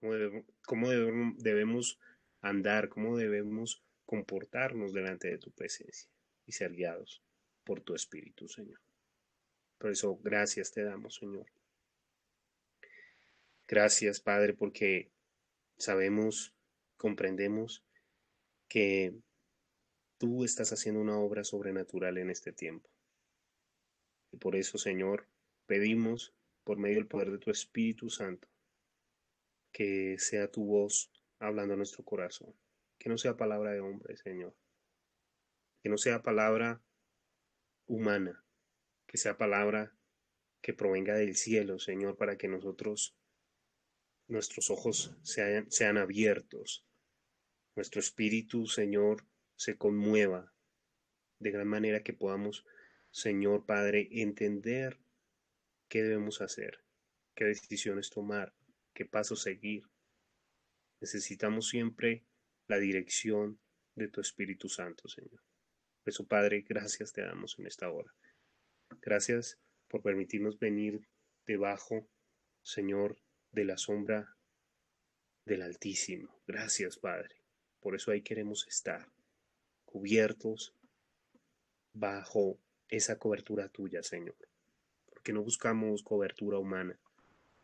debemos andar, cómo debemos comportarnos delante de tu presencia y ser guiados por tu Espíritu, Señor. Por eso, gracias te damos, Señor. Gracias, Padre, porque sabemos, comprendemos que tú estás haciendo una obra sobrenatural en este tiempo. Y por eso, Señor, pedimos, por medio del poder de tu Espíritu Santo, que sea tu voz hablando a nuestro corazón. Que no sea palabra de hombre, Señor. Que no sea palabra humana. Que sea palabra que provenga del cielo, Señor, para que nuestros ojos sean abiertos. Nuestro espíritu, Señor, se conmueva de gran manera que podamos, Señor Padre, entender qué debemos hacer, qué decisiones tomar, qué pasos seguir. Necesitamos siempre la dirección de tu Espíritu Santo, Señor. Por eso, Padre, gracias te damos en esta hora. Gracias por permitirnos venir debajo, Señor, de la sombra del Altísimo. Gracias, Padre. Por eso ahí queremos estar, cubiertos bajo esa cobertura tuya, Señor. Porque no buscamos cobertura humana,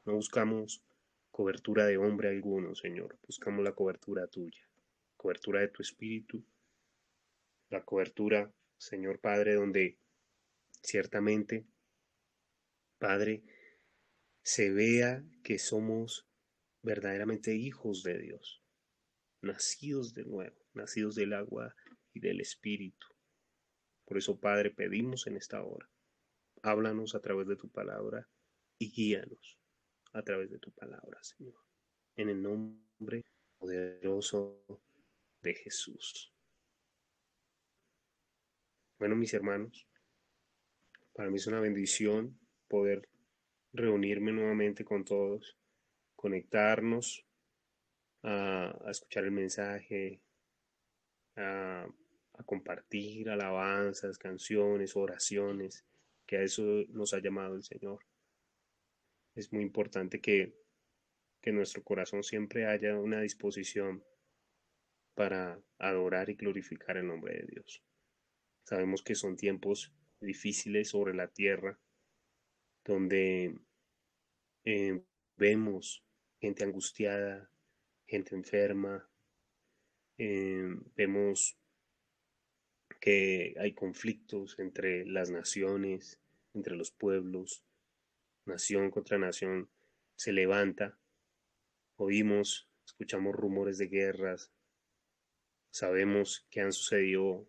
no buscamos cobertura de hombre alguno, Señor. Buscamos la cobertura tuya, cobertura de tu Espíritu, la cobertura, Señor Padre, donde ciertamente, Padre, se vea que somos verdaderamente hijos de Dios, nacidos de nuevo, nacidos del agua y del Espíritu. Por eso, Padre, pedimos en esta hora, háblanos a través de tu palabra y guíanos a través de tu palabra, Señor. En el nombre poderoso de Jesús. Bueno, mis hermanos, para mí es una bendición poder reunirme nuevamente con todos, conectarnos a escuchar el mensaje, a, a compartir alabanzas, canciones, oraciones, que a eso nos ha llamado el Señor. Es muy importante que en nuestro corazón siempre haya una disposición para adorar y glorificar el nombre de Dios. Sabemos que son tiempos difíciles sobre la tierra, donde eh, vemos gente angustiada, gente enferma, vemos que hay conflictos entre las naciones, entre los pueblos, nación contra nación se levanta, oímos, escuchamos rumores de guerras, sabemos que han sucedido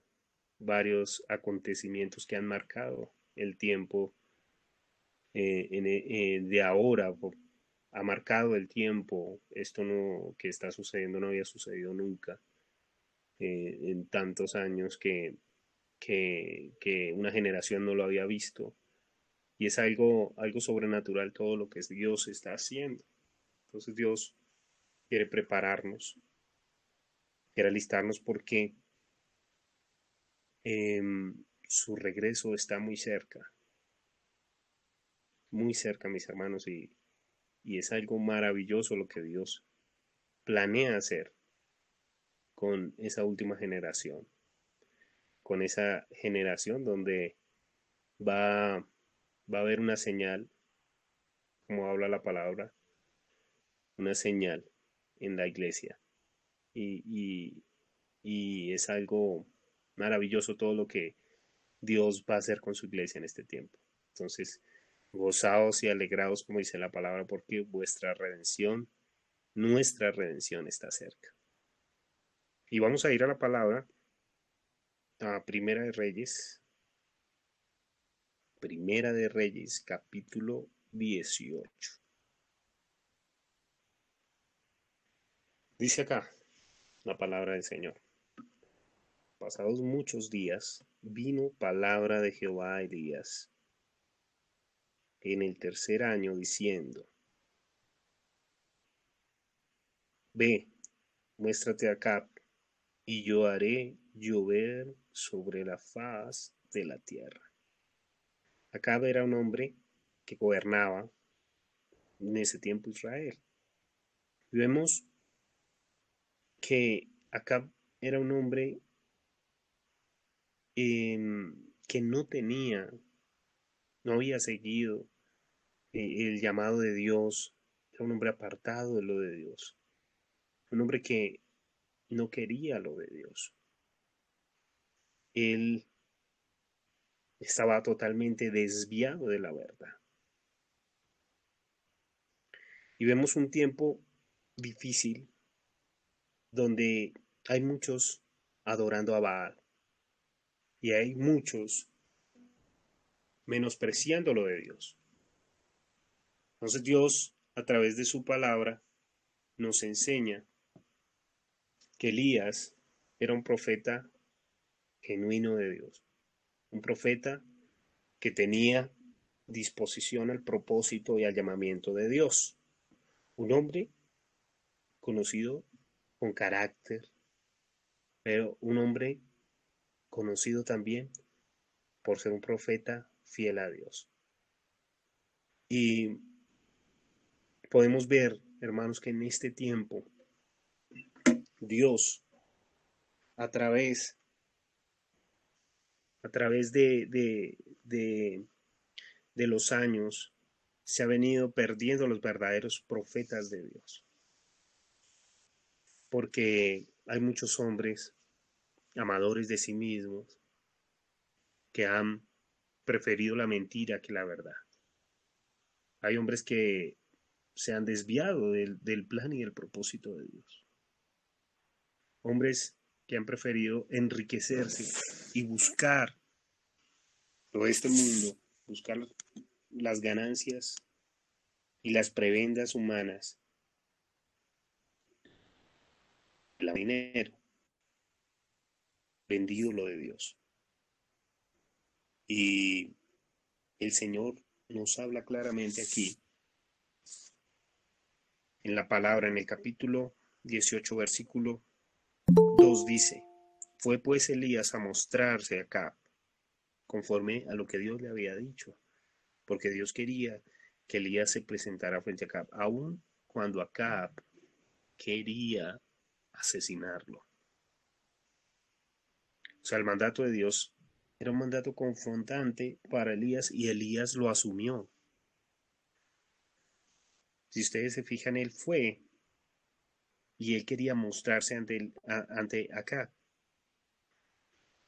varios acontecimientos que han marcado el tiempo de ahora, ha marcado el tiempo, esto no, que está sucediendo no había sucedido nunca en tantos años que una generación no lo había visto. Y es algo sobrenatural todo lo que Dios está haciendo. Entonces Dios quiere prepararnos, quiere alistarnos porque eh, su regreso está muy cerca, mis hermanos, y es algo maravilloso lo que Dios planea hacer con esa última generación, con esa generación donde va, va a haber una señal, como habla la palabra, una señal en la iglesia. Y, y, y es algo maravilloso todo lo que Dios va a hacer con su iglesia en este tiempo. Entonces, gozaos y alegraos, como dice la palabra, porque vuestra redención, nuestra redención está cerca. Y vamos a ir a la palabra, a Primera de Reyes, capítulo 18. Dice acá la palabra del Señor. Pasados muchos días, vino palabra de Jehová a Elías en el tercer año, diciendo: Ve, muéstrate acá, y yo haré llover sobre la faz de la tierra. Acab era un hombre que gobernaba en ese tiempo Israel. Vemos que Acab era un hombre que no había seguido el llamado de Dios, era un hombre apartado de lo de Dios, un hombre que no quería lo de Dios. Él estaba totalmente desviado de la verdad. Y vemos un tiempo difícil donde hay muchos adorando a Baal y hay muchos menospreciando lo de Dios. Entonces Dios, a través de su palabra, nos enseña que Elías era un profeta genuino de Dios, un profeta que tenía disposición al propósito y al llamamiento de Dios, un hombre conocido con carácter, pero un hombre conocido también por ser un profeta fiel a Dios. Y podemos ver, hermanos, que en este tiempo Dios, a través, a través de los años, se ha venido perdiendo los verdaderos profetas de Dios. Porque hay muchos hombres amadores de sí mismos que han preferido la mentira que la verdad. Hay hombres que se han desviado del plan y del propósito de Dios. Hombres que han preferido enriquecerse y buscar todo este mundo, buscar las ganancias y las prebendas humanas, el dinero, vendido lo de Dios. Y el Señor nos habla claramente aquí en la palabra, en el capítulo 18, versículo 2 dice, fue pues Elías a mostrarse acá, conforme a lo que Dios le había dicho, porque Dios quería que Elías se presentara frente a Acab, aun cuando Acab quería asesinarlo. O sea, el mandato de Dios era un mandato confrontante para Elías y Elías lo asumió. Si ustedes se fijan, él fue y él quería mostrarse ante Acab.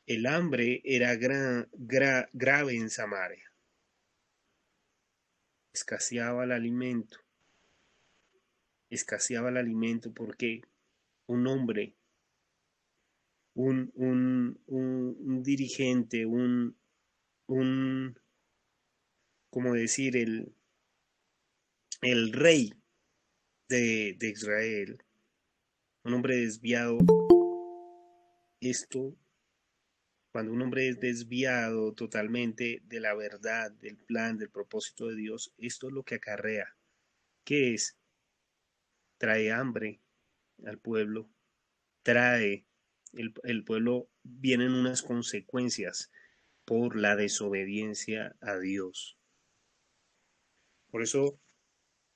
El hambre era grave en Samaria. Escaseaba el alimento. Escaseaba el alimento porque un hombre, un dirigente, un, como decir, el rey de Israel, un hombre desviado, esto, cuando un hombre es desviado totalmente de la verdad, del plan, del propósito de Dios, esto es lo que acarrea. ¿Qué es? Trae hambre al pueblo, trae, el pueblo, vienen unas consecuencias por la desobediencia a Dios. Por eso,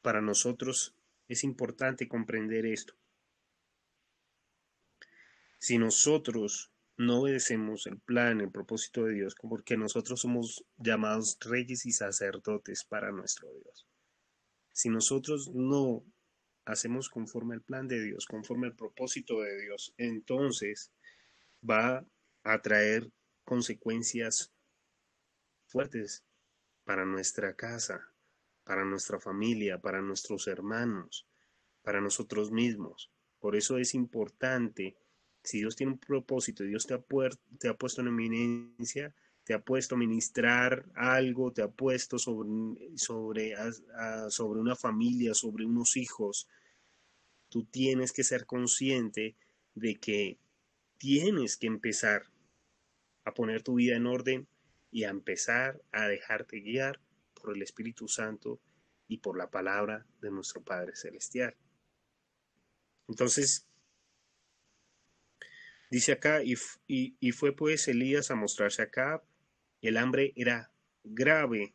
para nosotros es importante comprender esto. Si nosotros no obedecemos el plan, el propósito de Dios, porque nosotros somos llamados reyes y sacerdotes para nuestro Dios. Si nosotros no hacemos conforme al plan de Dios, conforme al propósito de Dios, entonces va a traer consecuencias fuertes para nuestra casa, para nuestra familia, para nuestros hermanos, para nosotros mismos. Por eso es importante, si Dios tiene un propósito, Dios te ha puesto en eminencia, te ha puesto a ministrar algo, te ha puesto sobre una familia, sobre unos hijos, tú tienes que ser consciente de que tienes que empezar a poner tu vida en orden y a empezar a dejarte guiar por el Espíritu Santo y por la palabra de nuestro Padre Celestial. Entonces, dice acá, y fue pues Elías a mostrarse acá, el hambre era grave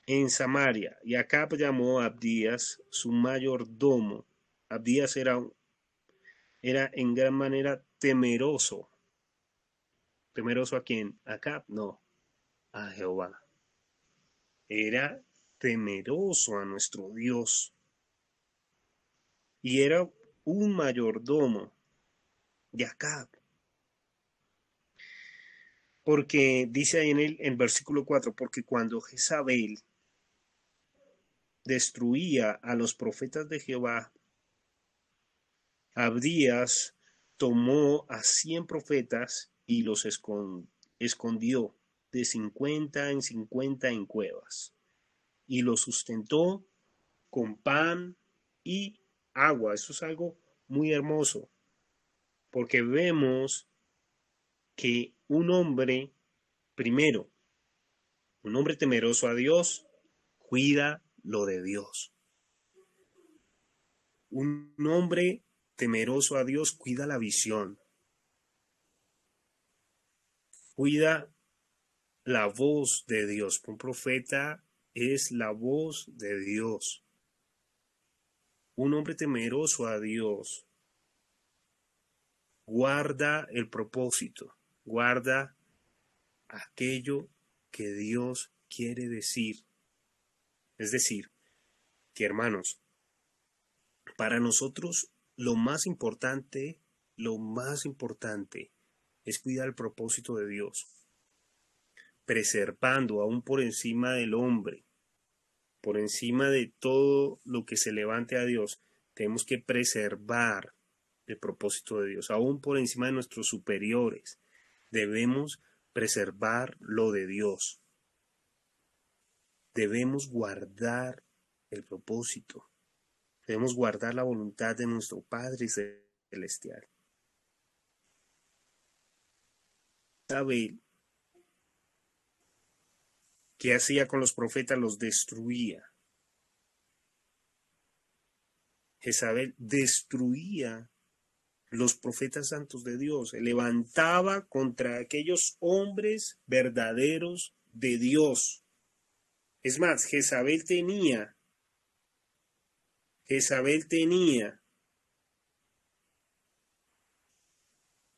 en Samaria, y Acab llamó a Abdías su mayordomo. Abdías era en gran manera temeroso. ¿Temeroso a quién? ¿A Acab? No, a Jehová. Era temeroso a nuestro Dios y era un mayordomo de Acab. Porque dice ahí en el versículo 4, porque cuando Jezabel destruía a los profetas de Jehová, Abdías tomó a 100 profetas y los escondió de 50 en 50 en cuevas y los sustentó con pan y agua. Eso es algo muy hermoso porque vemos que un hombre, primero, un hombre temeroso a Dios, cuida lo de Dios. Un hombre temeroso a Dios cuida la visión, cuida la voz de Dios. Un profeta es la voz de Dios. Un hombre temeroso a Dios guarda el propósito, guarda aquello que Dios quiere decir. Es decir, que hermanos, para nosotros lo más importante es cuidar el propósito de Dios, preservando aún por encima del hombre, por encima de todo lo que se levante a Dios, tenemos que preservar el propósito de Dios, aún por encima de nuestros superiores. Debemos preservar lo de Dios. Debemos guardar el propósito. Debemos guardar la voluntad de nuestro Padre Celestial. Isabel, ¿qué hacía con los profetas? Los destruía. Jezabel destruía los profetas santos de Dios, se levantaba contra aquellos hombres verdaderos de Dios. Es más, Jezabel tenía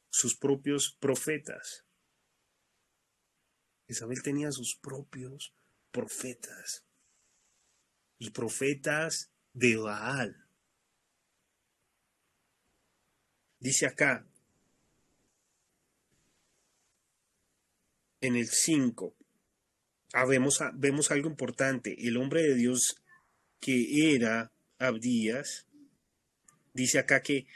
sus propios profetas. Jezabel tenía sus propios profetas y profetas de Baal. Dice acá, en el 5, vemos algo importante. El hombre de Dios que era Abdías, dice acá que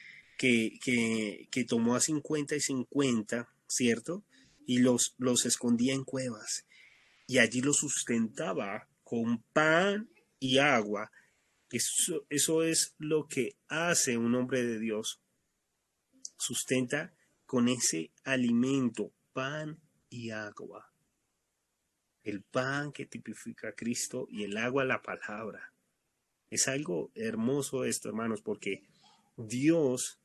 tomó a 50 y 50, ¿cierto? Y los escondía en cuevas. Y allí los sustentaba con pan y agua. Eso es lo que hace un hombre de Dios. Sustenta con ese alimento, pan y agua. El pan que tipifica a Cristo y el agua la palabra. Es algo hermoso esto, hermanos, porque Dios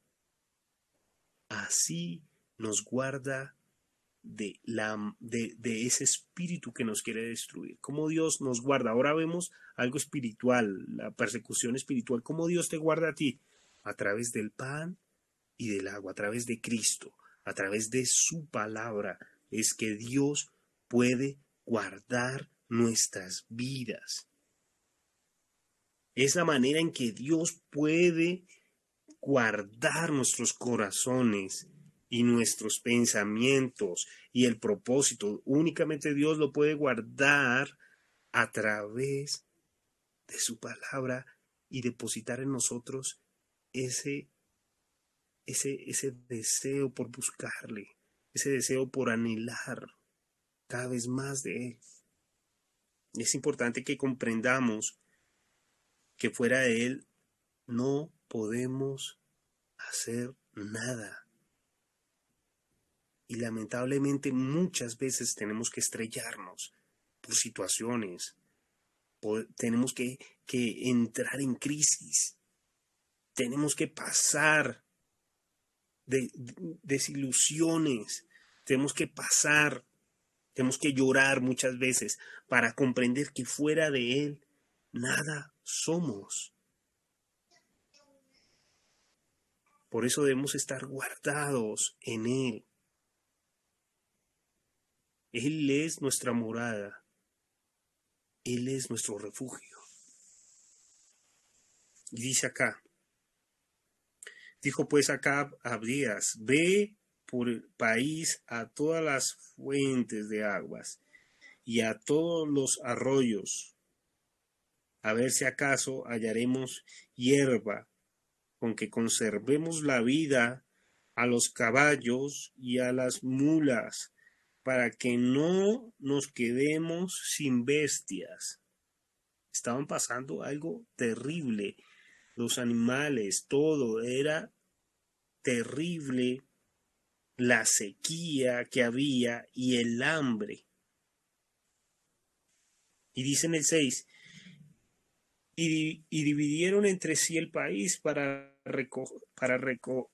así nos guarda de ese espíritu que nos quiere destruir. Cómo Dios nos guarda. Ahora vemos algo espiritual, la persecución espiritual. Cómo Dios te guarda a ti a través del pan y del agua, a través de Cristo, a través de su palabra. Es que Dios puede guardar nuestras vidas. Es la manera en que Dios puede guardar nuestros corazones y nuestros pensamientos y el propósito. Únicamente Dios lo puede guardar a través de su palabra y depositar en nosotros ese deseo por buscarle, ese deseo por anhelar cada vez más de Él. Es importante que comprendamos que fuera de Él no podemos hacer nada. Y lamentablemente muchas veces tenemos que estrellarnos por situaciones, tenemos que entrar en crisis, tenemos que pasar de desilusiones, tenemos que pasar Tenemos que llorar muchas veces para comprender que fuera de Él nada somos. Por eso debemos estar guardados en Él. Él es nuestra morada. Él es nuestro refugio. Y dice acá, dijo pues Acab a Abdías, ve por el país a todas las fuentes de aguas y a todos los arroyos, a ver si acaso hallaremos hierba con que conservemos la vida a los caballos y a las mulas, para que no nos quedemos sin bestias. Estaban pasando algo terrible. Los animales, todo era terrible, la sequía que había y el hambre. Y dice en el 6, y dividieron entre sí el país para recorrerlo.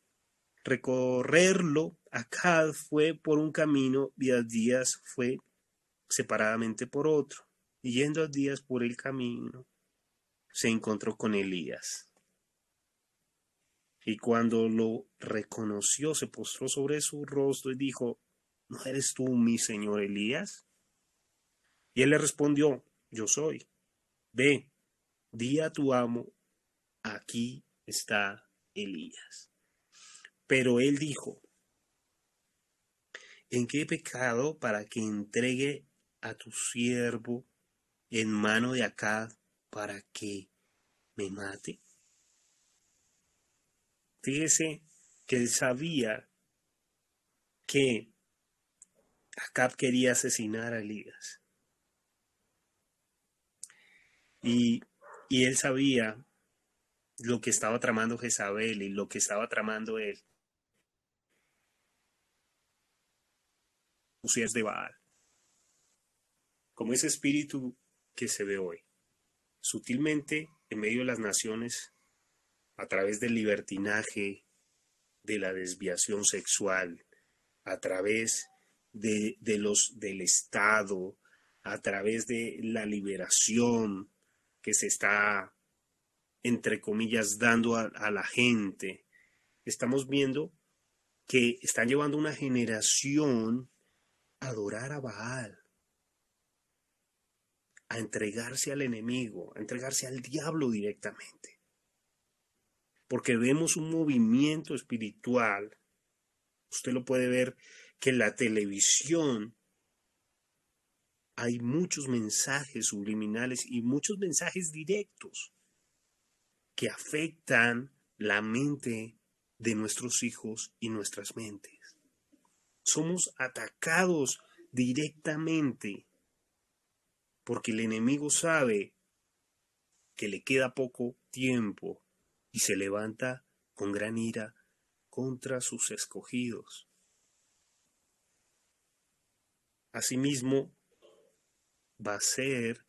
Acab fue por un camino y Abdías fue separadamente por otro. Y yendo Abdías por el camino, se encontró con Elías. Y cuando lo reconoció, se postró sobre su rostro y dijo, ¿no eres tú mi señor Elías? Y él le respondió, yo soy. Ve, di a tu amo, aquí está Elías. Pero él dijo, ¿en qué he pecado para que entregue a tu siervo en mano de Acab para que me mate? Fíjese que él sabía que Acab quería asesinar a Elías. Y él sabía lo que estaba tramando Jezabel y lo que estaba tramando él. Es de Baal. Como ese espíritu que se ve hoy. Sutilmente en medio de las naciones, a través del libertinaje, de la desviación sexual, a través del Estado, a través de la liberación que se está, entre comillas, dando a la gente, estamos viendo que están llevando una generación a adorar a Baal, a entregarse al enemigo, a entregarse al diablo directamente. Porque vemos un movimiento espiritual, usted lo puede ver, que en la televisión hay muchos mensajes subliminales y muchos mensajes directos que afectan la mente de nuestros hijos y nuestras mentes. Somos atacados directamente porque el enemigo sabe que le queda poco tiempo y se levanta con gran ira contra sus escogidos. Asimismo, va a ser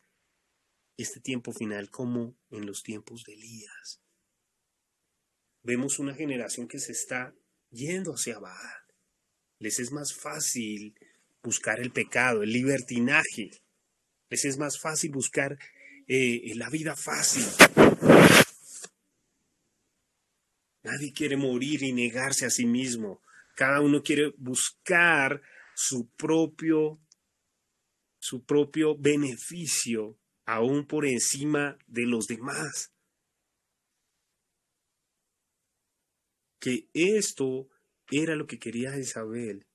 este tiempo final como en los tiempos de Elías. Vemos una generación que se está yendo hacia Baal. Les es más fácil buscar el pecado, el libertinaje. Les es más fácil buscar la vida fácil. Nadie quiere morir y negarse a sí mismo. Cada uno quiere buscar su propio beneficio, aún por encima de los demás. Que esto era lo que quería Jezabel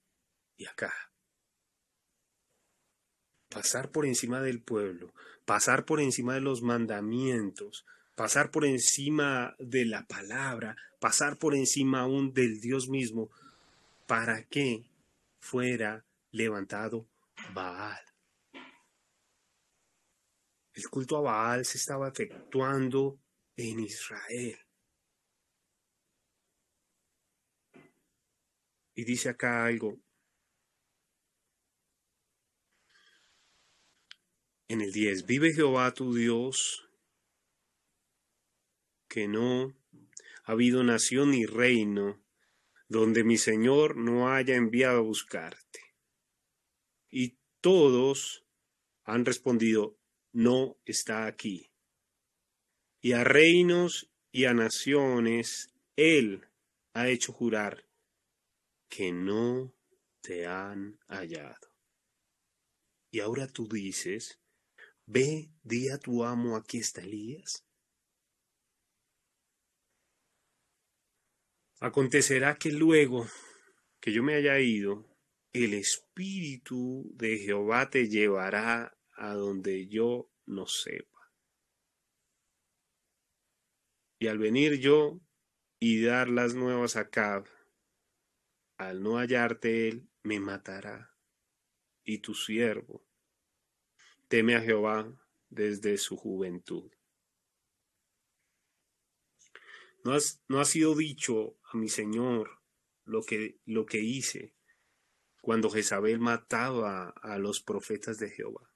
y Acab. Pasar por encima del pueblo, pasar por encima de los mandamientos, pasar por encima de la palabra, pasar por encima aún del Dios mismo, para que fuera levantado Baal. El culto a Baal se estaba efectuando en Israel. Y dice acá algo. En el 10, vive Jehová tu Dios, que no ha habido nación ni reino donde mi Señor no haya enviado a buscarte. Y todos han respondido, no está aquí. Y a reinos y a naciones él ha hecho jurar que no te han hallado. Y ahora tú dices, ve, di a tu amo, aquí está Elías. Acontecerá que luego que yo me haya ido, el Espíritu de Jehová te llevará a donde yo no sepa. Y al venir yo y dar las nuevas a Acab, al no hallarte él, me matará. Y tu siervo teme a Jehová desde su juventud. No ha sido dicho a mi señor lo que hice cuando Jezabel mataba a los profetas de Jehová,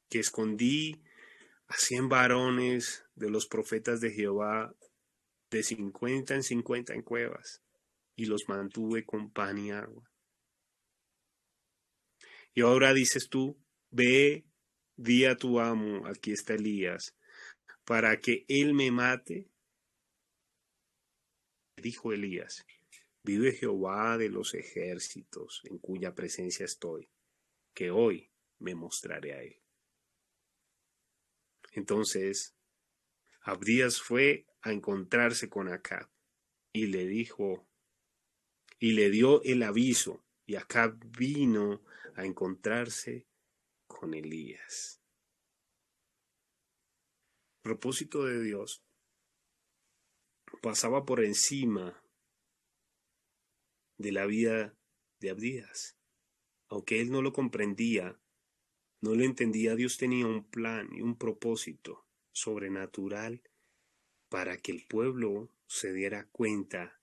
que escondí a 100 varones de los profetas de Jehová de 50 en 50 en cuevas y los mantuve con pan y agua. Y ahora dices tú, ve, di a tu amo, aquí está Elías, para que él me mate. Dijo Elías, vive Jehová de los ejércitos, en cuya presencia estoy, que hoy me mostraré a él. Entonces, Abdías fue a encontrarse con Acab y le dijo, y le dio el aviso, y Acab vino a encontrarse con Elías. El propósito de Dios pasaba por encima de la vida de Abdías. Aunque él no lo comprendía, no lo entendía, Dios tenía un plan y un propósito sobrenatural para que el pueblo se diera cuenta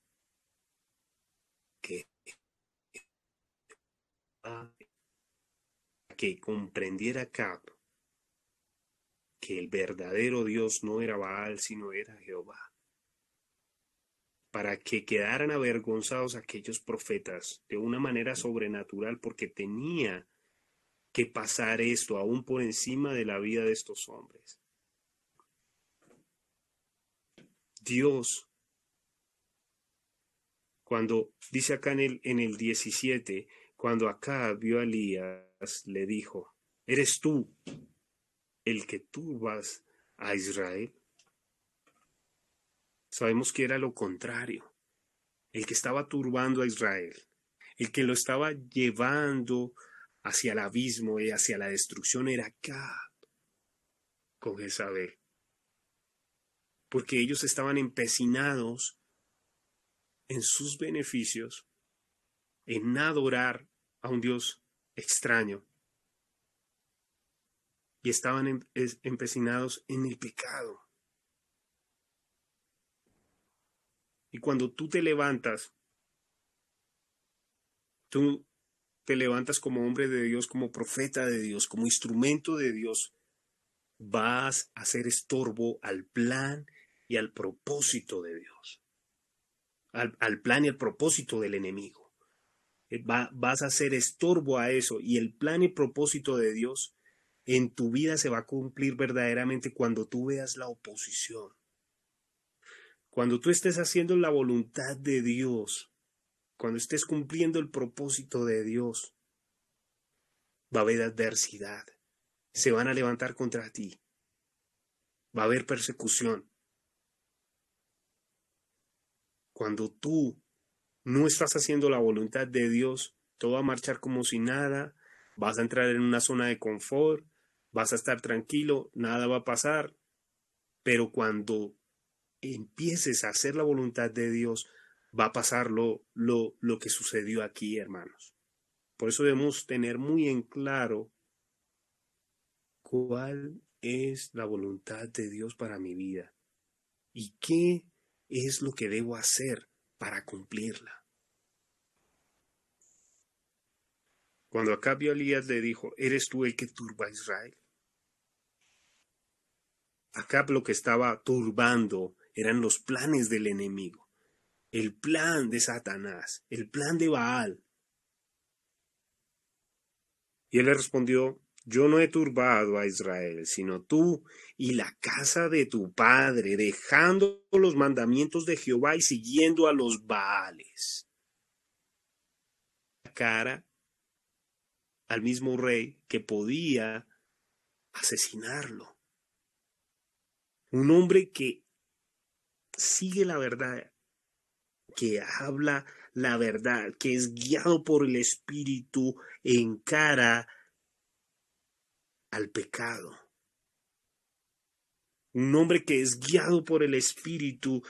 que comprendiera Acab que el verdadero Dios no era Baal, sino era Jehová. Para que quedaran avergonzados aquellos profetas de una manera sobrenatural, porque tenía que pasar esto aún por encima de la vida de estos hombres. Dios, cuando dice acá en el 17, cuando Acab vio a Elías, le dijo, ¿eres tú el que turbas a Israel? Sabemos que era lo contrario, el que estaba turbando a Israel, el que lo estaba llevando hacia el abismo y hacia la destrucción era Acab con Jezabel, porque ellos estaban empecinados en sus beneficios, en adorar a un Dios extraño, y estaban empecinados en el pecado. Y cuando tú te levantas como hombre de Dios, como profeta de Dios, como instrumento de Dios, vas a ser estorbo al plan y al propósito de Dios, al plan y al propósito del enemigo. Vas a ser estorbo a eso, y el plan y propósito de Dios en tu vida se va a cumplir verdaderamente cuando tú veas la oposición. Cuando tú estés haciendo la voluntad de Dios, cuando estés cumpliendo el propósito de Dios, va a haber adversidad. Se van a levantar contra ti. Va a haber persecución. Cuando tú no estás haciendo la voluntad de Dios, todo va a marchar como si nada. Vas a entrar en una zona de confort. Vas a estar tranquilo. Nada va a pasar. Pero cuando empieces a hacer la voluntad de Dios, va a pasar lo que sucedió aquí, hermanos. Por eso debemos tener muy en claro cuál es la voluntad de Dios para mi vida y qué es lo que debo hacer para cumplirla. Cuando Acab vio a Elías, le dijo, ¿eres tú el que turba a Israel? Acab lo que estaba turbando eran los planes del enemigo, el plan de Satanás, el plan de Baal. Y él le respondió: yo no he turbado a Israel, sino tú y la casa de tu padre, dejando los mandamientos de Jehová y siguiendo a los Baales. Cara al mismo rey que podía asesinarlo. Un hombre que sigue la verdad, que habla la verdad, que es guiado por el Espíritu, encara al pecado. Un hombre que es guiado por el Espíritu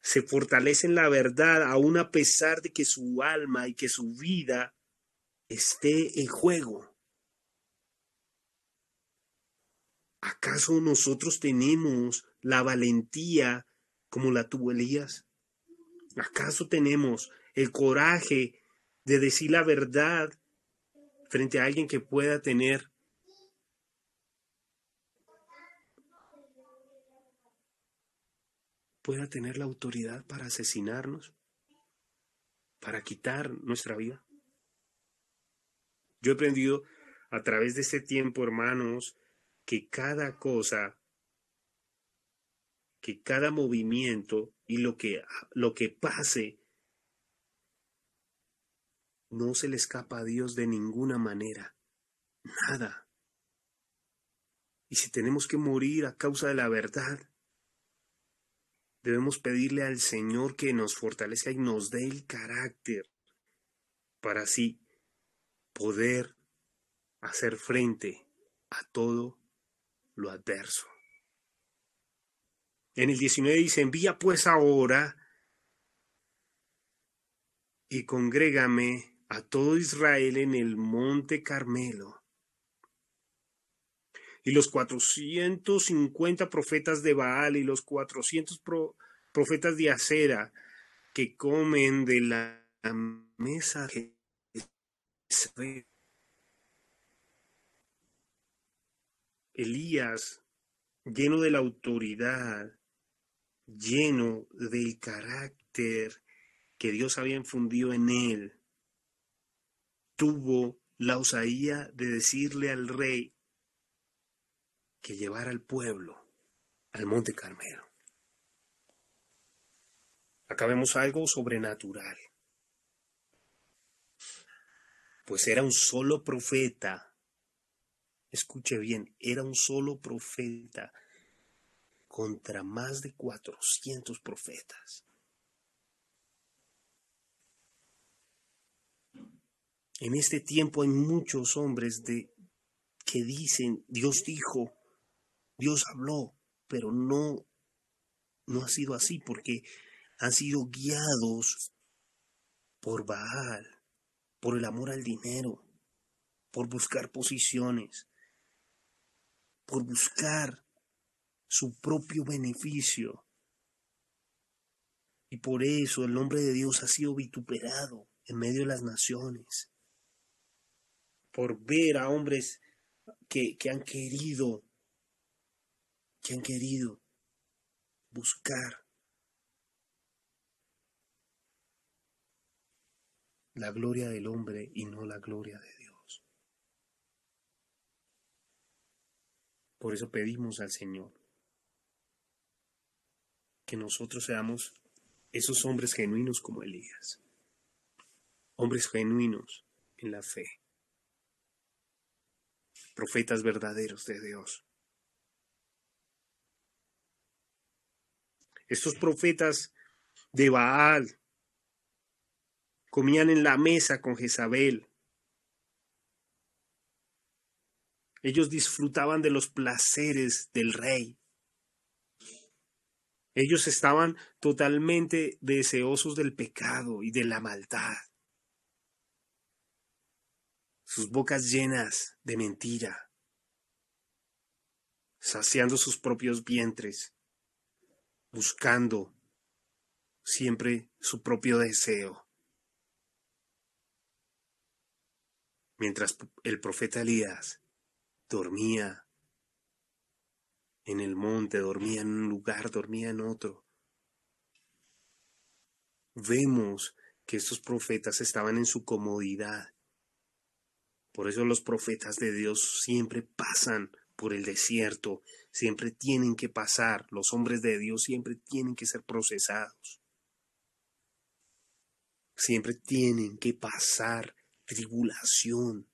se fortalece en la verdad, aun a pesar de que su alma y que su vida esté en juego. ¿Acaso nosotros tenemos la valentía como la tuvo Elías? ¿Acaso tenemos el coraje de decir la verdad frente a alguien que pueda tener la autoridad para asesinarnos, para quitar nuestra vida? Yo he aprendido a través de este tiempo, hermanos, que cada cosa, que cada movimiento y lo que pase no se le escapa a Dios de ninguna manera. Nada. Y si tenemos que morir a causa de la verdad, debemos pedirle al Señor que nos fortalezca y nos dé el carácter para así poder hacer frente a todo lo adverso. En el 19 dice: envía pues ahora y congrégame a todo Israel en el monte Carmelo. Y los 450 profetas de Baal y los 400 profetas de Acera que comen de la mesa de Elías, lleno de la autoridad, lleno del carácter que Dios había infundido en él, tuvo la osadía de decirle al rey que llevara al pueblo al monte Carmelo. Acá vemos algo sobrenatural, pues era un solo profeta. Escuche bien, era un solo profeta contra más de 400 profetas. En este tiempo hay muchos hombres que dicen: Dios dijo, Dios habló, pero no ha sido así, porque han sido guiados por Baal, por el amor al dinero, por buscar posiciones, por buscar su propio beneficio. Y por eso el nombre de Dios ha sido vituperado en medio de las naciones. Por ver a hombres que han querido buscar la gloria del hombre y no la gloria de Dios. Por eso pedimos al Señor que nosotros seamos esos hombres genuinos como Elías, hombres genuinos en la fe, profetas verdaderos de Dios. Estos profetas de Baal comían en la mesa con Jezabel. Ellos disfrutaban de los placeres del rey. Ellos estaban totalmente deseosos del pecado y de la maldad. Sus bocas llenas de mentira, saciando sus propios vientres, buscando siempre su propio deseo. Mientras el profeta Elías dormía en el monte, dormía en un lugar, dormía en otro. Vemos que estos profetas estaban en su comodidad, Por eso los profetas de Dios siempre pasan por el desierto, siempre tienen que pasar, los hombres de Dios siempre tienen que ser procesados, siempre tienen que pasar tribulación,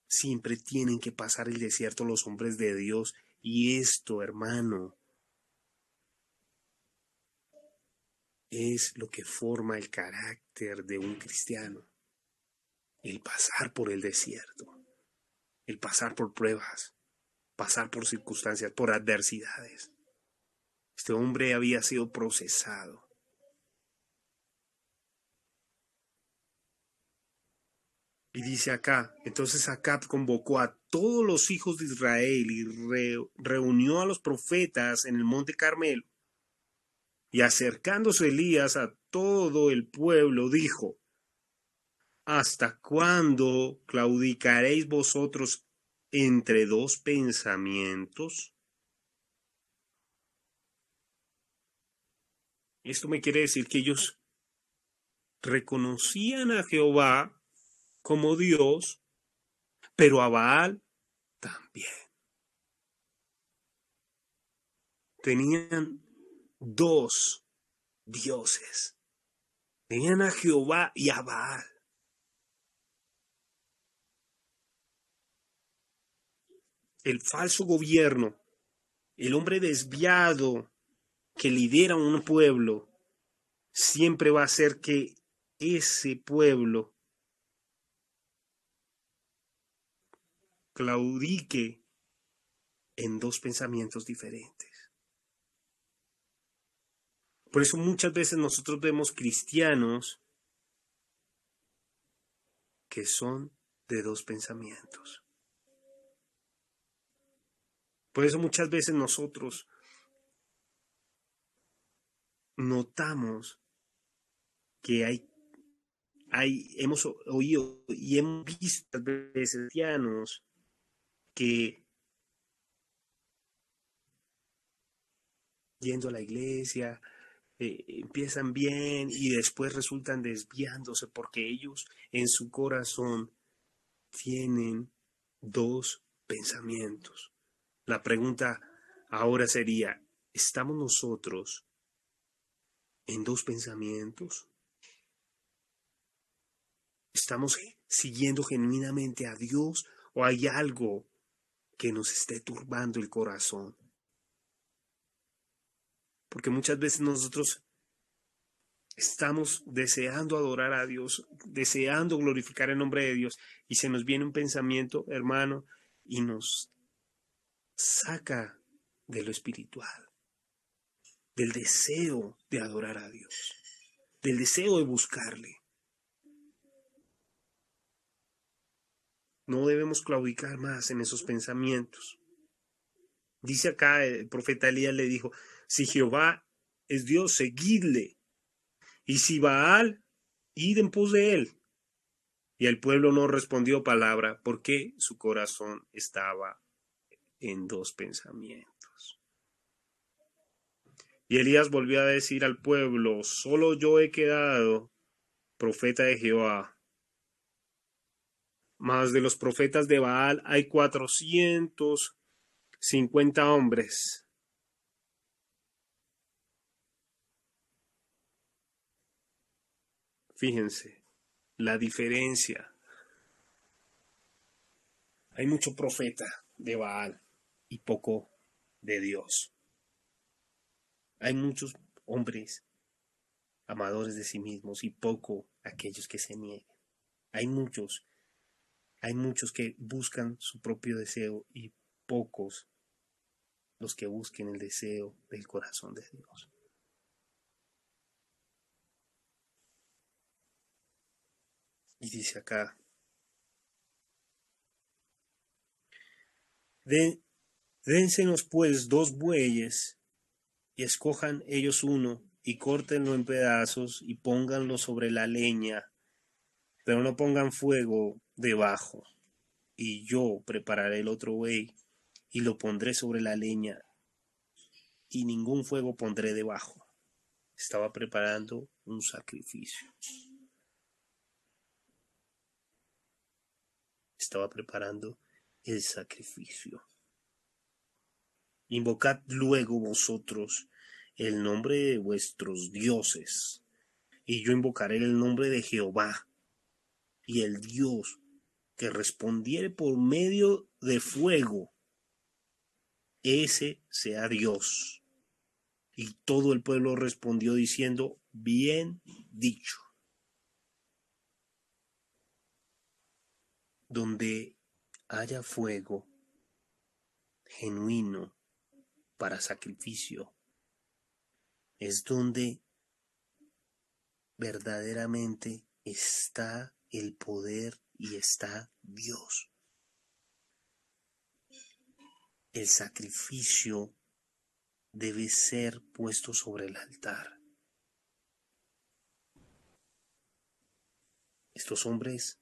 siempre tienen que pasar el desierto los hombres de Dios. Y esto, hermano, es lo que forma el carácter de un cristiano. El pasar por el desierto, el pasar por pruebas, pasar por circunstancias, por adversidades. Este hombre había sido procesado. Y dice acá, entonces Acab convocó a todos los hijos de Israel y reunió a los profetas en el monte Carmelo. Y acercándose Elías a todo el pueblo, dijo: ¿Hasta cuándo claudicaréis vosotros entre dos pensamientos? Esto me quiere decir que ellos reconocían a Jehová como Dios, pero a Baal también. Tenían dos dioses. Tenían a Jehová y a Baal. El falso gobierno, el hombre desviado que lidera un pueblo, siempre va a hacer que ese pueblo claudique en dos pensamientos diferentes. Por eso muchas veces nosotros vemos cristianos que son de dos pensamientos. Por eso muchas veces nosotros notamos que hemos oído y hemos visto a veces cristianos que yendo a la iglesia empiezan bien y después resultan desviándose porque ellos en su corazón tienen dos pensamientos. La pregunta ahora sería, ¿estamos nosotros en dos pensamientos? ¿Estamos siguiendo genuinamente a Dios o hay algo que nos esté turbando el corazón? Porque muchas veces nosotros estamos deseando adorar a Dios, deseando glorificar el nombre de Dios y se nos viene un pensamiento, hermano, y nos saca de lo espiritual, del deseo de adorar a Dios, del deseo de buscarle. No debemos claudicar más en esos pensamientos. Dice acá el profeta Elías le dijo, si Jehová es Dios, seguidle, y si Baal, id en pos de él. Y el pueblo no respondió palabra porque su corazón estaba en dos pensamientos. Y Elías volvió a decir al pueblo, solo yo he quedado profeta de Jehová. Mas de los profetas de Baal hay 450 hombres. Fíjense la diferencia. Hay mucho profeta de Baal y poco de Dios. Hay muchos hombres amadores de sí mismos y poco aquellos que se nieguen. Hay muchos que buscan su propio deseo y pocos los que busquen el deseo del corazón de Dios. Y dice acá, dénsenos pues 2 bueyes y escojan ellos uno y córtenlo en pedazos y pónganlo sobre la leña, pero no pongan fuego debajo. Y yo prepararé el otro buey y lo pondré sobre la leña y ningún fuego pondré debajo. Estaba preparando un sacrificio. estaba preparando el sacrificio. Invocad luego vosotros el nombre de vuestros dioses, y yo invocaré el nombre de Jehová, y el Dios que respondiere por medio de fuego, ese sea Dios. Y todo el pueblo respondió diciendo, bien dicho. Donde haya fuego genuino para sacrificio, es donde verdaderamente está el poder y está Dios. El sacrificio debe ser puesto sobre el altar. Estos hombres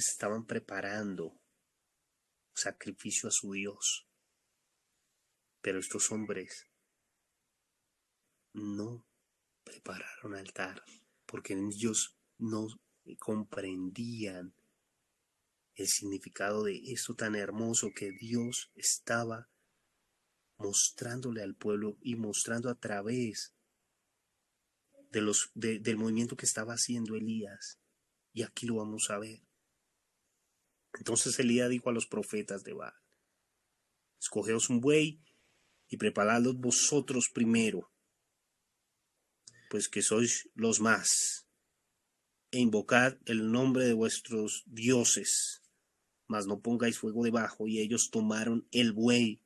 estaban preparando sacrificio a su Dios, pero estos hombres no prepararon altar porque ellos no comprendían el significado de esto tan hermoso que Dios estaba mostrándole al pueblo y mostrando a través del movimiento que estaba haciendo Elías. Y aquí lo vamos a ver. Entonces Elías dijo a los profetas de Baal, escogeos un buey y preparadlos vosotros primero, pues que sois los más, e invocad el nombre de vuestros dioses, mas no pongáis fuego debajo. Y ellos tomaron el buey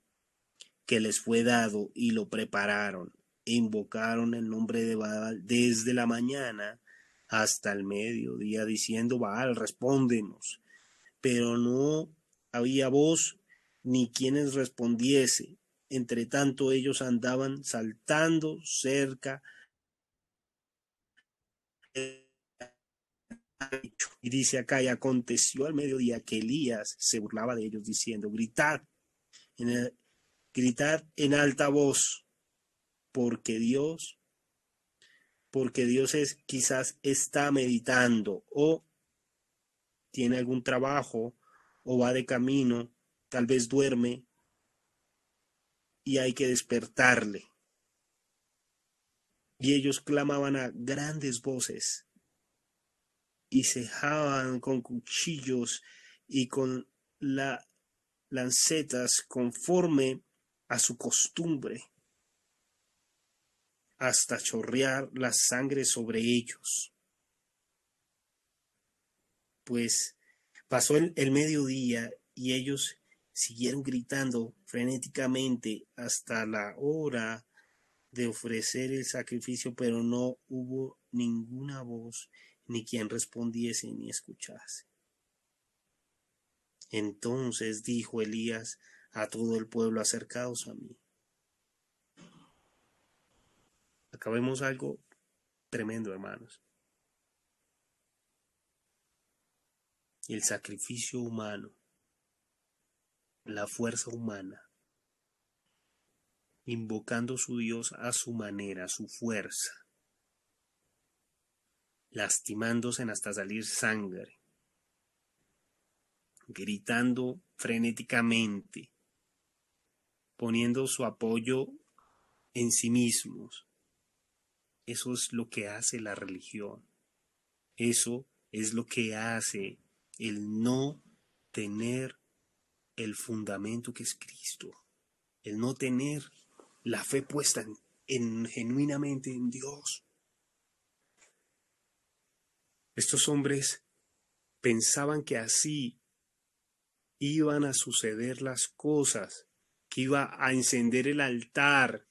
que les fue dado y lo prepararon, e invocaron el nombre de Baal desde la mañana hasta el mediodía, diciendo, Baal, respóndenos. Pero no había voz ni quienes respondiese. Entre tanto ellos andaban saltando cerca. Y dice acá, y aconteció al mediodía que Elías se burlaba de ellos diciendo, gritad en alta voz, porque Dios quizás está meditando o tiene algún trabajo o va de camino, tal vez duerme y hay que despertarle. Y ellos clamaban a grandes voces y cejaban con cuchillos y con lancetas conforme a su costumbre, hasta chorrear la sangre sobre ellos. Pues pasó el mediodía y ellos siguieron gritando frenéticamente hasta la hora de ofrecer el sacrificio, pero no hubo ninguna voz, ni quien respondiese ni escuchase. Entonces dijo Elías a todo el pueblo, acercaos a mí. Acá vemos algo tremendo, hermanos. El sacrificio humano, la fuerza humana, invocando a su Dios a su manera, a su fuerza, lastimándose hasta salir sangre, gritando frenéticamente, poniendo su apoyo en sí mismos. Eso es lo que hace la religión. Eso es lo que hace el no tener el fundamento que es Cristo, el no tener la fe puesta genuinamente en Dios. Estos hombres pensaban que así iban a suceder las cosas, que iba a encender el altar,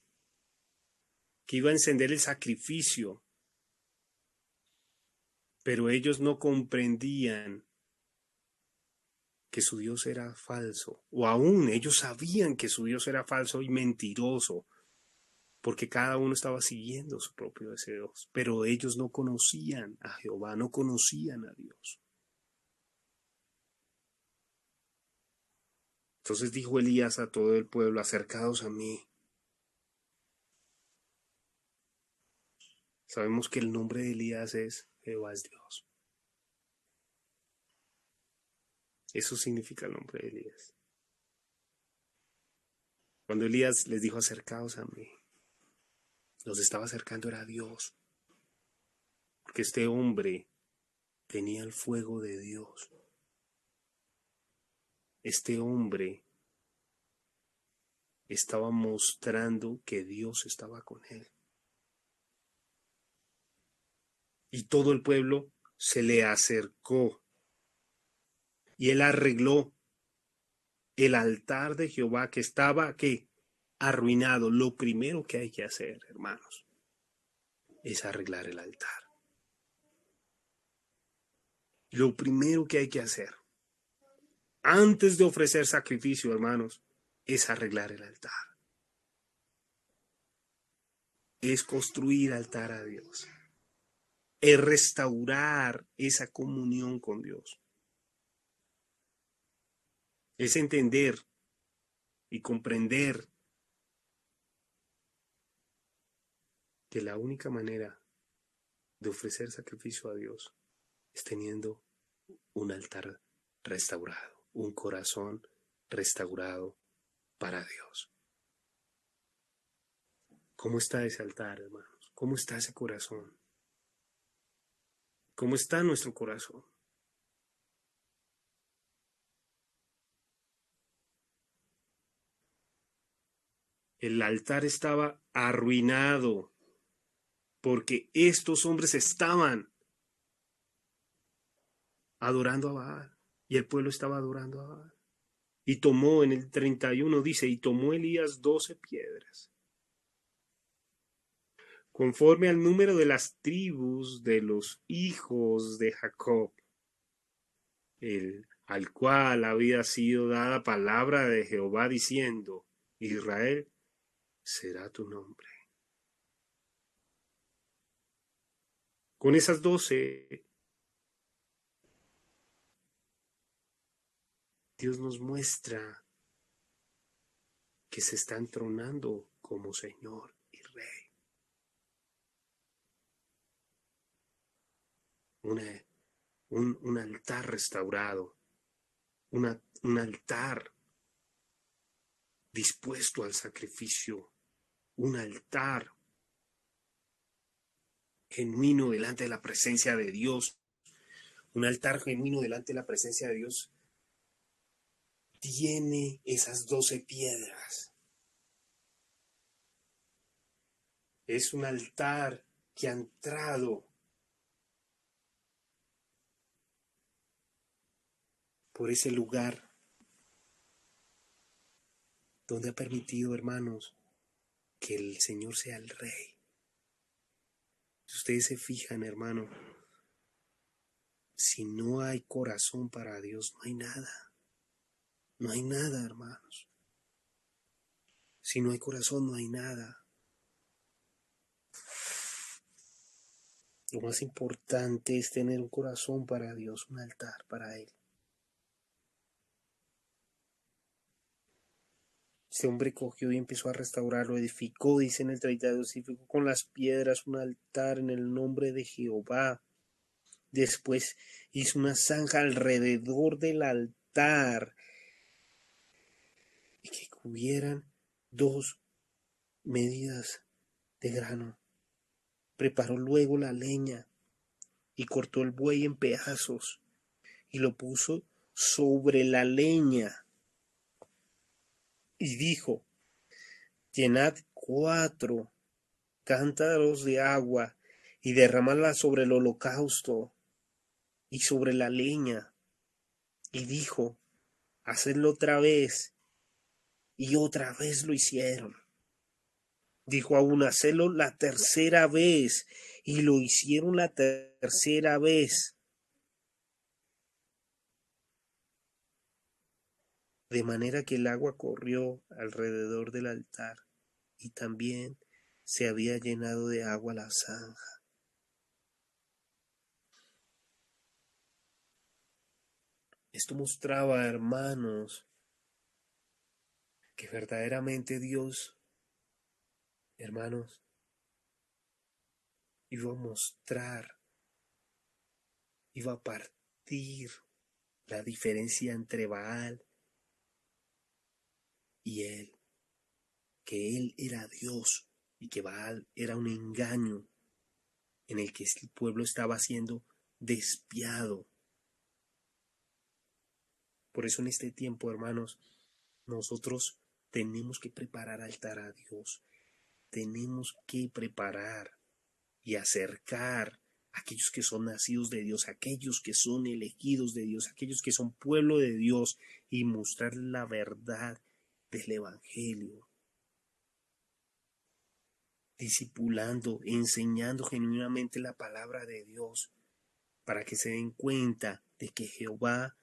que iba a encender el sacrificio, pero ellos no comprendían que su Dios era falso, o aún ellos sabían que su Dios era falso y mentiroso, porque cada uno estaba siguiendo su propio deseo, pero ellos no conocían a Jehová, no conocían a Dios. Entonces dijo Elías a todo el pueblo, acercaos a mí. Sabemos que el nombre de Elías es Jehová es Dios. Eso significa el nombre de Elías. Cuando Elías les dijo acercaos a mí, los estaba acercando era Dios, porque este hombre tenía el fuego de Dios. Este hombre estaba mostrando que Dios estaba con él. Y todo el pueblo se le acercó y él arregló el altar de Jehová que estaba, ¿qué? Arruinado. Lo primero que hay que hacer, hermanos, es arreglar el altar. Lo primero que hay que hacer, antes de ofrecer sacrificio, hermanos, es arreglar el altar. Es construir altar a Dios. Es restaurar esa comunión con Dios. Es entender y comprender que la única manera de ofrecer sacrificio a Dios es teniendo un altar restaurado, un corazón restaurado para Dios. ¿Cómo está ese altar, hermanos? ¿Cómo está ese corazón? ¿Cómo está nuestro corazón? El altar estaba arruinado porque estos hombres estaban adorando a Baal y el pueblo estaba adorando a Baal. Y tomó, en el 31 dice, y tomó Elías 12 piedras, conforme al número de las tribus de los hijos de Jacob, al cual había sido dada palabra de Jehová diciendo, Israel será tu nombre. Con esas 12, Dios nos muestra que se está entronando como Señor y Rey. Un altar restaurado, un altar dispuesto al sacrificio, un altar genuino delante de la presencia de Dios, un altar genuino delante de la presencia de Dios tiene esas 12 piedras. Es un altar que ha entrado por ese lugar donde ha permitido, hermanos, que el Señor sea el Rey. Si ustedes se fijan, hermano, si no hay corazón para Dios, no hay nada. No hay nada, hermanos. Si no hay corazón, no hay nada. Lo más importante es tener un corazón para Dios, un altar para Él. Este hombre cogió y empezó a restaurarlo, edificó, dice en el 32, edificó con las piedras un altar en el nombre de Jehová. Después hizo una zanja alrededor del altar y que cubieran 2 medidas de grano. Preparó luego la leña y cortó el buey en pedazos y lo puso sobre la leña y dijo, llenad 4 cántaros de agua y derramadla sobre el holocausto y sobre la leña. Y dijo, hacedlo otra vez. Y otra vez lo hicieron. Dijo aún, hacedlo la tercera vez. Y lo hicieron la tercera vez. De manera que el agua corrió alrededor del altar y también se había llenado de agua la zanja. Esto mostraba, hermanos, que verdaderamente Dios, hermanos, iba a mostrar iba a partir la diferencia entre Baal y él, que él era Dios y que Baal era un engaño en el que el pueblo estaba siendo despiado. Por eso en este tiempo, hermanos, nosotros tenemos que preparar altar a Dios. Tenemos que preparar y acercar a aquellos que son nacidos de Dios, aquellos que son elegidos de Dios, aquellos que son pueblo de Dios, y mostrar la verdad del Evangelio, discipulando, enseñando genuinamente la palabra de Dios, para que se den cuenta de que Jehová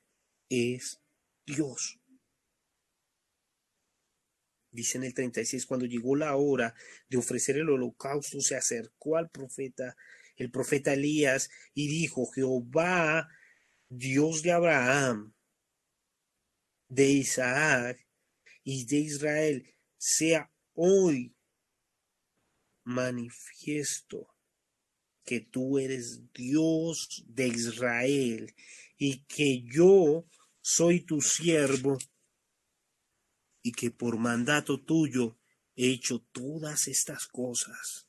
es Dios. Dice en el 36, cuando llegó la hora de ofrecer el holocausto, se acercó al profeta, el profeta Elías, y dijo: Jehová, Dios de Abraham, de Isaac y de Israel, sea hoy manifiesto que tú eres Dios de Israel y que yo soy tu siervo y que por mandato tuyo he hecho todas estas cosas.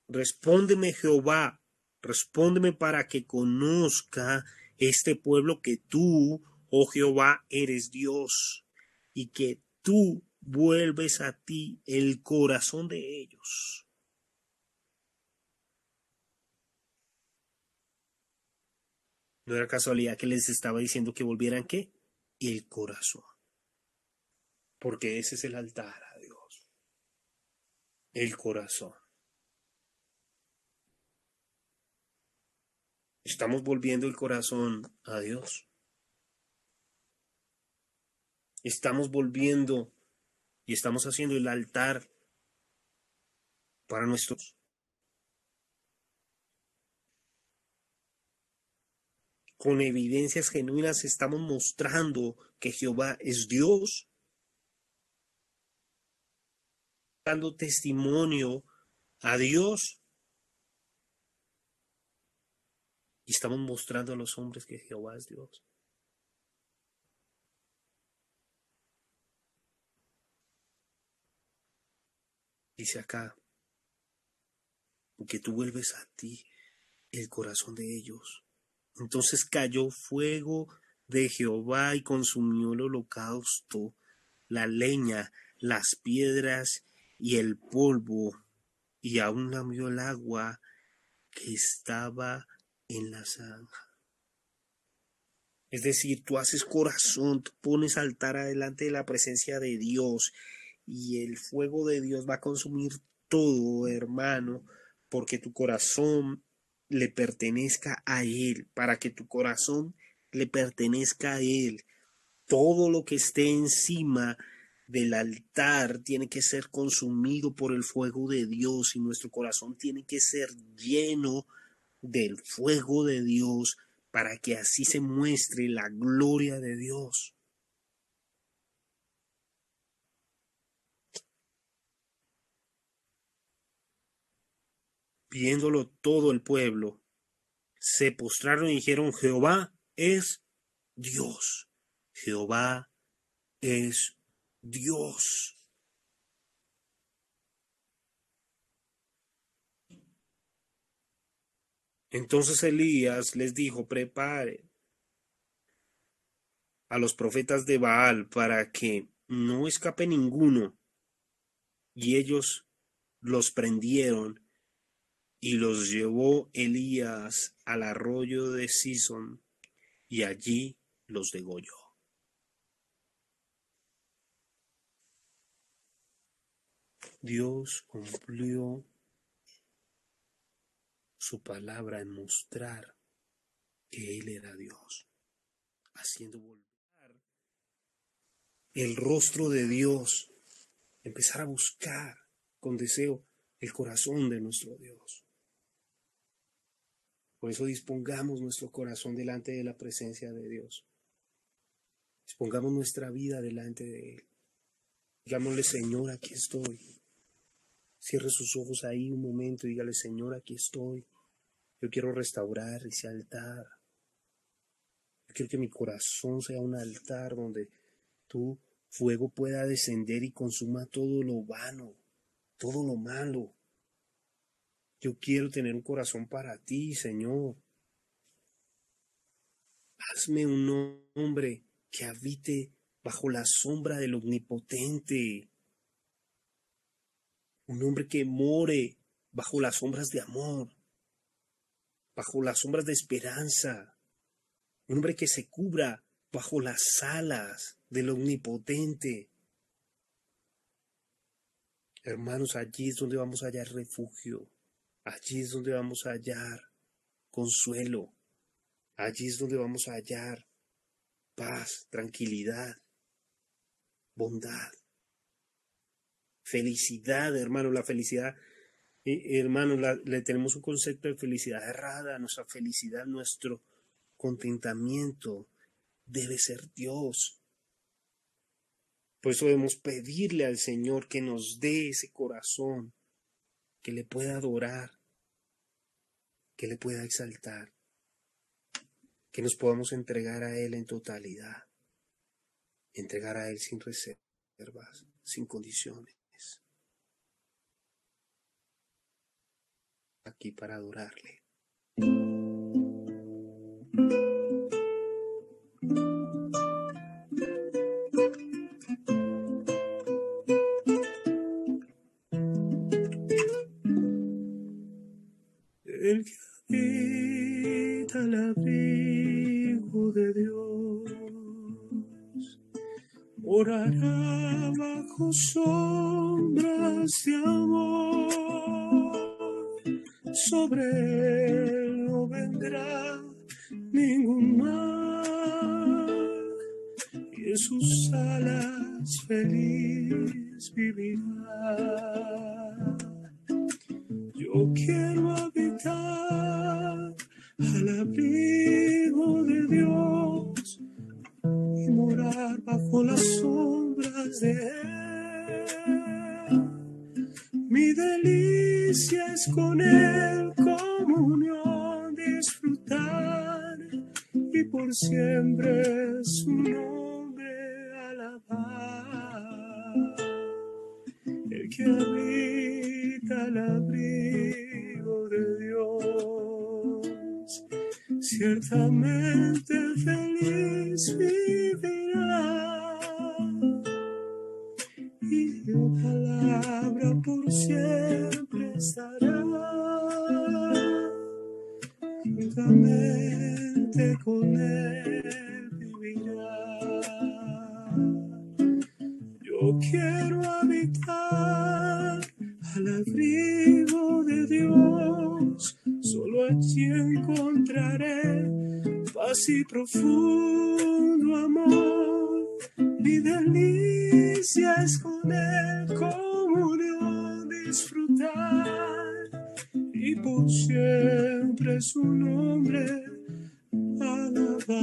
Respóndeme, Jehová, respóndeme para que conozca este pueblo que tú, oh Jehová, eres Dios y que tú vuelves a ti el corazón de ellos. No era casualidad que les estaba diciendo que volvieran, ¿qué? El corazón. Porque ese es el altar a Dios. El corazón. Estamos volviendo el corazón a Dios. Estamos volviendo y estamos haciendo el altar para nuestros. Con evidencias genuinas estamos mostrando que Jehová es Dios, dando testimonio a Dios, y estamos mostrando a los hombres que Jehová es Dios. Dice acá que tú vuelves a ti el corazón de ellos. Entonces cayó fuego de Jehová y consumió el holocausto, la leña, las piedras y el polvo, y aún lamió el agua que estaba en la zanja. Es decir, tú haces corazón, tú pones altar adelante de la presencia de Dios, y el fuego de Dios va a consumir todo, hermano, porque tu corazón le pertenezca a Él, para que tu corazón le pertenezca a Él. Todo lo que esté encima del altar tiene que ser consumido por el fuego de Dios, y nuestro corazón tiene que ser lleno del fuego de Dios, para que así se muestre la gloria de Dios. Viéndolo todo el pueblo, se postraron y dijeron: Jehová es Dios. Jehová es Dios. Entonces Elías les dijo: preparen a los profetas de Baal para que no escape ninguno. Y ellos los prendieron, y los llevó Elías al arroyo de Sison, y allí los degolló. Dios cumplió su palabra en mostrar que Él era Dios, haciendo volver el rostro de Dios, empezar a buscar con deseo el corazón de nuestro Dios. Por eso dispongamos nuestro corazón delante de la presencia de Dios. Dispongamos nuestra vida delante de Él. Digámosle: Señor, aquí estoy. Cierre sus ojos ahí un momento y dígale, Señor, aquí estoy. Yo quiero restaurar ese altar. Yo quiero que mi corazón sea un altar donde tu fuego pueda descender y consuma todo lo vano, todo lo malo. Yo quiero tener un corazón para ti, Señor. Hazme un hombre que habite bajo la sombra del Omnipotente. Un hombre que more bajo las sombras de amor, bajo las sombras de esperanza. Un hombre que se cubra bajo las alas del Omnipotente. Hermanos, allí es donde vamos a hallar refugio. Allí es donde vamos a hallar consuelo. Allí es donde vamos a hallar paz, tranquilidad, bondad, felicidad, hermano. La felicidad, hermano, le tenemos un concepto de felicidad errada. Nuestra felicidad, nuestro contentamiento debe ser Dios. Por eso debemos pedirle al Señor que nos dé ese corazón, que le pueda adorar, que le pueda exaltar, que nos podamos entregar a Él en totalidad, entregar a Él sin reservas, sin condiciones, aquí para adorarle. El que habita al abrigo de Dios morará bajo sombras de amor. Sobre él no vendrá ningún mal, y en sus alas feliz vivirá. Yo quiero habitar al abrigo de Dios y morar bajo las sombras de Él. Mi delicia es con Él comunión disfrutar y por siempre su nombre alabar. El que habita al abrigo de Dios ciertamente feliz vivirá, y tu palabra por siempre estará juntamente con él vivirá. Yo quiero habitar al abrigo de Dios, solo allí encontraré paz y profundo amor. Mi delicia es con él comunión disfrutar y por siempre su nombre alabar.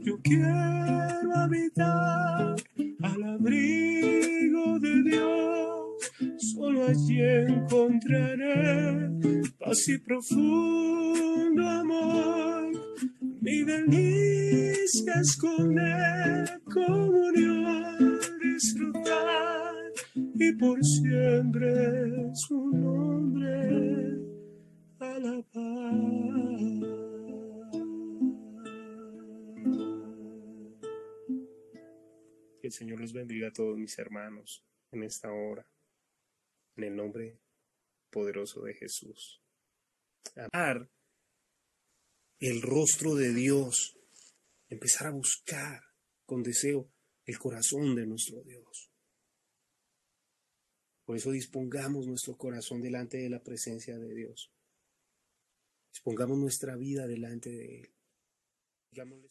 Yo quiero habitar al abrigo de Dios, solo allí encontraré paz y profundo amor. Mi delicia es con él comunión disfrutar y por siempre su nombre alabar. Que el Señor los bendiga a todos mis hermanos en esta hora, en el nombre poderoso de Jesús. Amar el rostro de Dios, empezar a buscar con deseo el corazón de nuestro Dios. Por eso dispongamos nuestro corazón delante de la presencia de Dios. Dispongamos nuestra vida delante de Él. Digámosle